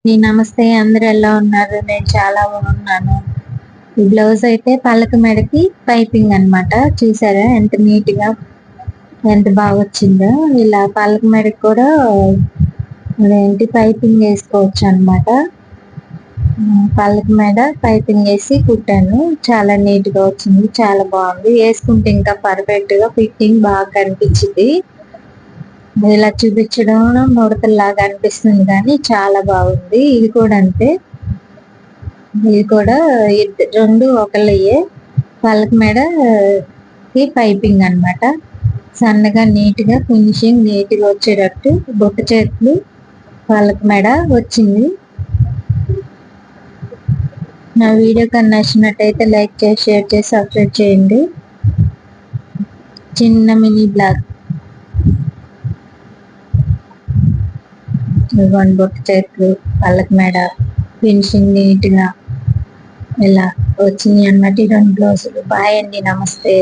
నమస్తే, అందరు ఎలా ఉన్నారు? నేను చాలా బాగున్నాను. ఈ బ్లౌజ్ అయితే పళ్ళకి మెడకి పైపింగ్ అన్నమాట. చూసారా ఎంత నీట్ గా, ఎంత బాగా వచ్చిందో. ఇలా పళ్ళకి మెడకి కూడా అదేంటి పైపింగ్ వేసుకోవచ్చు అన్నమాట. పళ్ళకి మెడ పైపింగ్ వేసి కుట్టాను. చాలా నీట్ గా వచ్చింది, చాలా బాగుంది. వేసుకుంటే ఇంకా పర్ఫెక్ట్ గా ఫిట్టింగ్ బాగా కనిపించింది. ఇలా చూపించడం ముడతల్లాగా అనిపిస్తుంది కానీ చాలా బాగుంది. ఇది కూడా అంతే, ఇది కూడా రెండు ఒకళ్ళయే. పళ్ళకి మెడ పైపింగ్ అన్నమాట. సన్నగా నీట్ గా ఫినిషింగ్ నీట్ గా వచ్చేటట్టు బుట్ట చేతులు పళ్ళకి మెడ వచ్చింది. నా వీడియో కన్నా నచ్చినట్టయితే లైక్ చేసి, షేర్ చేసి, సబ్స్క్రైబ్ చేయండి. చిన్న మినీ బ్లాగ్. ఇదిగోండి బొట్టు చేతులు పళ్ళకి మెడ ఫినిషింగ్ నీట్ గా ఇలా వచ్చింది అన్నమాట. ఈ రెండు బ్లౌజులు. బాయ్ అండి, నమస్తే.